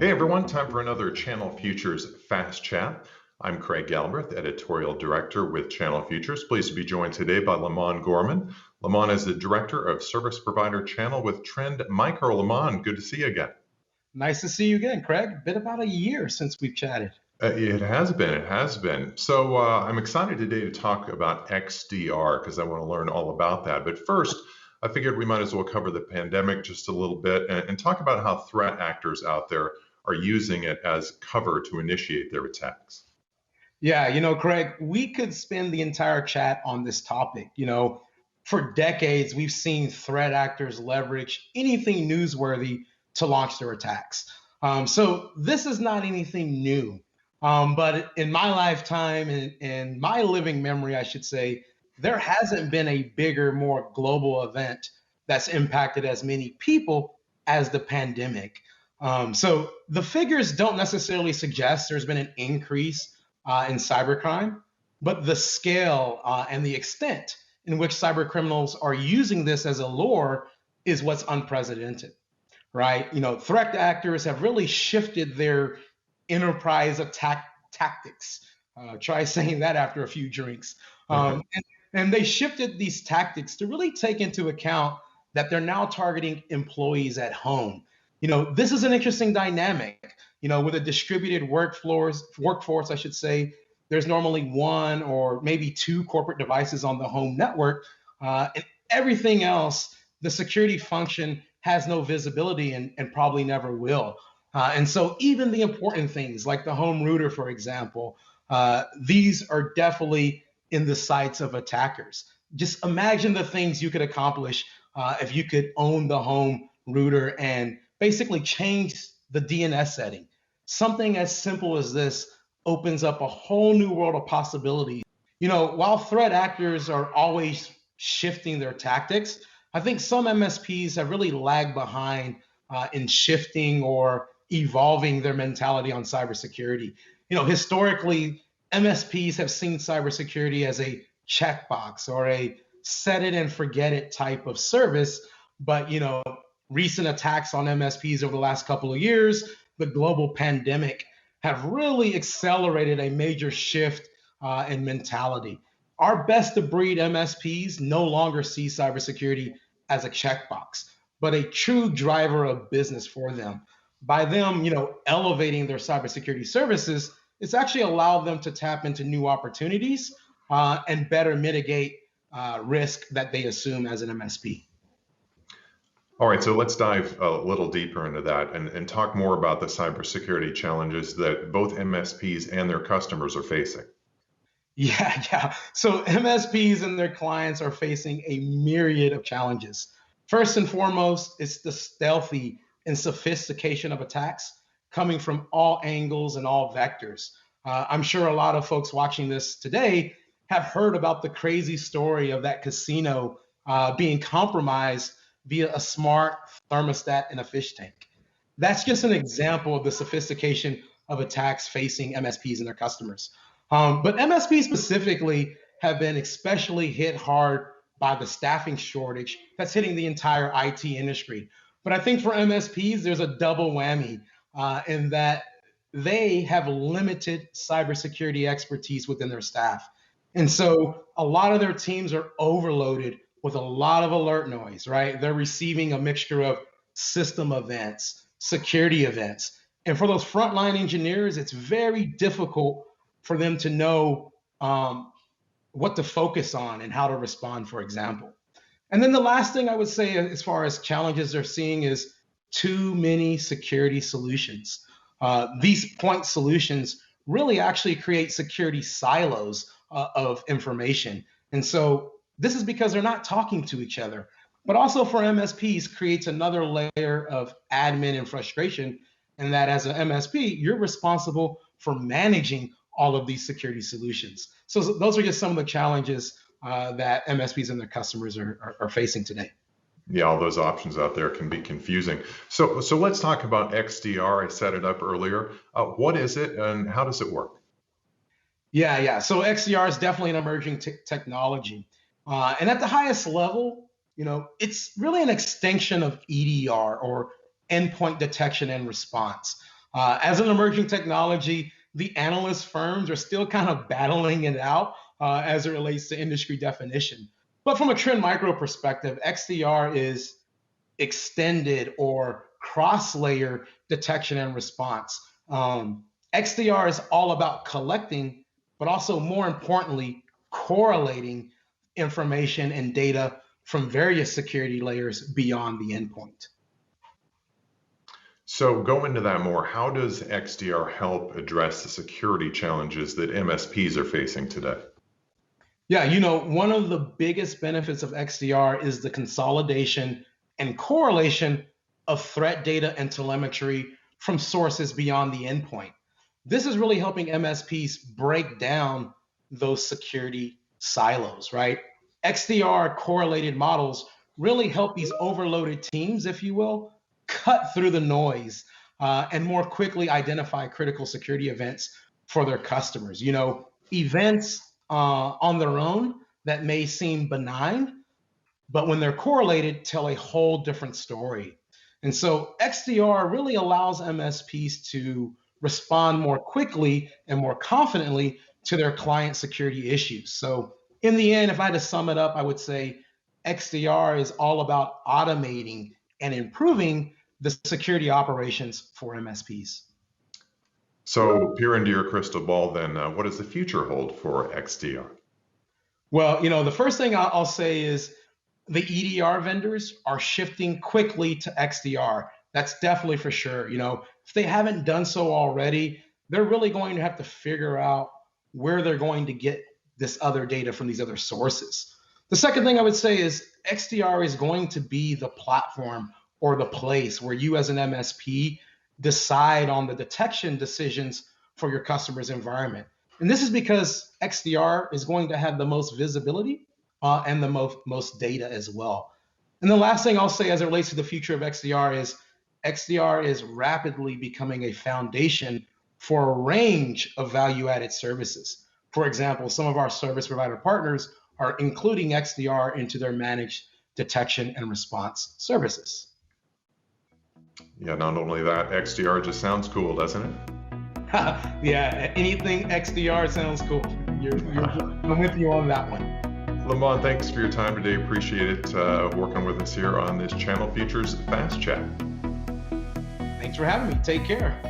Hey everyone, time for another Channel Futures Fast Chat. I'm Craig Galbraith, Editorial Director with Channel Futures. Pleased to be joined today by Lamon Gorman. Lamon is the Director of Service Provider Channel with Trend Micro. Lamon, good to see you again. Nice to see you again, Craig. Been about a year since we've chatted. It has been. So I'm excited today to talk about XDR because I want to learn all about that. But first, I figured we might as well cover the pandemic just a little bit and talk about how threat actors out there are using it as cover to initiate their attacks. Yeah, Craig, we could spend the entire chat on this topic. For decades, we've seen threat actors leverage anything newsworthy to launch their attacks. So this is not anything new. But in my lifetime and my living memory, I should say, there hasn't been a bigger, more global event that's impacted as many people as the pandemic. So the figures don't necessarily suggest there's been an increase in cybercrime, but the scale and the extent in which cyber criminals are using this as a lure is what's unprecedented, right? Threat actors have really shifted their enterprise attack tactics. Try saying that after a few drinks. And they shifted these tactics to really take into account that they're now targeting employees at home. This is an interesting dynamic. With a distributed workforce, I should say, there's normally one or maybe two corporate devices on the home network, and everything else, the security function has no visibility and probably never will. And so even the important things like the home router, for example, these are definitely in the sights of attackers. Just imagine the things you could accomplish if you could own the home router and basically change the DNS setting. Something as simple as this opens up a whole new world of possibilities. While threat actors are always shifting their tactics, I think some MSPs have really lagged behind in shifting or evolving their mentality on cybersecurity. Historically, MSPs have seen cybersecurity as a checkbox or a set it and forget it type of service. But, recent attacks on MSPs over the last couple of years, the global pandemic, have really accelerated a major shift in mentality. Our best of breed MSPs no longer see cybersecurity as a checkbox, but a true driver of business for them. By them, elevating their cybersecurity services, it's actually allowed them to tap into new opportunities and better mitigate risk that they assume as an MSP. All right, so let's dive a little deeper into that and talk more about the cybersecurity challenges that both MSPs and their customers are facing. Yeah. So MSPs and their clients are facing a myriad of challenges. First and foremost, it's the stealthy and sophistication of attacks coming from all angles and all vectors. I'm sure a lot of folks watching this today have heard about the crazy story of that casino being compromised via a smart thermostat in a fish tank. That's just an example of the sophistication of attacks facing MSPs and their customers. But MSPs specifically have been especially hit hard by the staffing shortage that's hitting the entire IT industry. But I think for MSPs, there's a double whammy in that they have limited cybersecurity expertise within their staff. And so a lot of their teams are overloaded with a lot of alert noise, right? They're receiving a mixture of system events, security events. And for those frontline engineers, it's very difficult for them to know what to focus on and how to respond, for example. And then the last thing I would say as far as challenges they're seeing is too many security solutions. These point solutions really actually create security silos of information. And so this is because they're not talking to each other, but also for MSPs creates another layer of admin and frustration. And that as an MSP, you're responsible for managing all of these security solutions. So those are just some of the challenges that MSPs and their customers are facing today. Yeah, all those options out there can be confusing. So let's talk about XDR. I set it up earlier. What is it and how does it work? Yeah. So XDR is definitely an emerging technology. And at the highest level, it's really an extension of EDR or endpoint detection and response. As an emerging technology, the analyst firms are still kind of battling it out as it relates to industry definition. But from a trend micro perspective, XDR is extended or cross-layer detection and response. XDR is all about collecting, but also more importantly, correlating information and data from various security layers beyond the endpoint. So go into that more. How does XDR help address the security challenges that MSPs are facing today? Yeah, one of the biggest benefits of XDR is the consolidation and correlation of threat data and telemetry from sources beyond the endpoint. This is really helping MSPs break down those security silos, right? XDR correlated models really help these overloaded teams, if you will, cut through the noise and more quickly identify critical security events for their customers. Events on their own that may seem benign, but when they're correlated, tell a whole different story. And so XDR really allows MSPs to respond more quickly and more confidently to their client security issues. So in the end, if I had to sum it up, I would say XDR is all about automating and improving the security operations for MSPs. So peer into your crystal ball, then what does the future hold for XDR? Well, the first thing I'll say is the EDR vendors are shifting quickly to XDR. That's definitely for sure. If they haven't done so already, they're really going to have to figure out where they're going to get this other data from these other sources. The second thing I would say is XDR is going to be the platform or the place where you as an MSP decide on the detection decisions for your customer's environment. And this is because XDR is going to have the most visibility and the most data as well. And the last thing I'll say as it relates to the future of XDR is rapidly becoming a foundation for a range of value-added services. For example, some of our service provider partners are including XDR into their managed detection and response services. Yeah, not only that, XDR just sounds cool, doesn't it? Yeah, anything XDR sounds cool. I'm with you on that one. Lamon, thanks for your time today. Appreciate it working with us here on this Channel Features Fast Chat. Thanks for having me. Take care.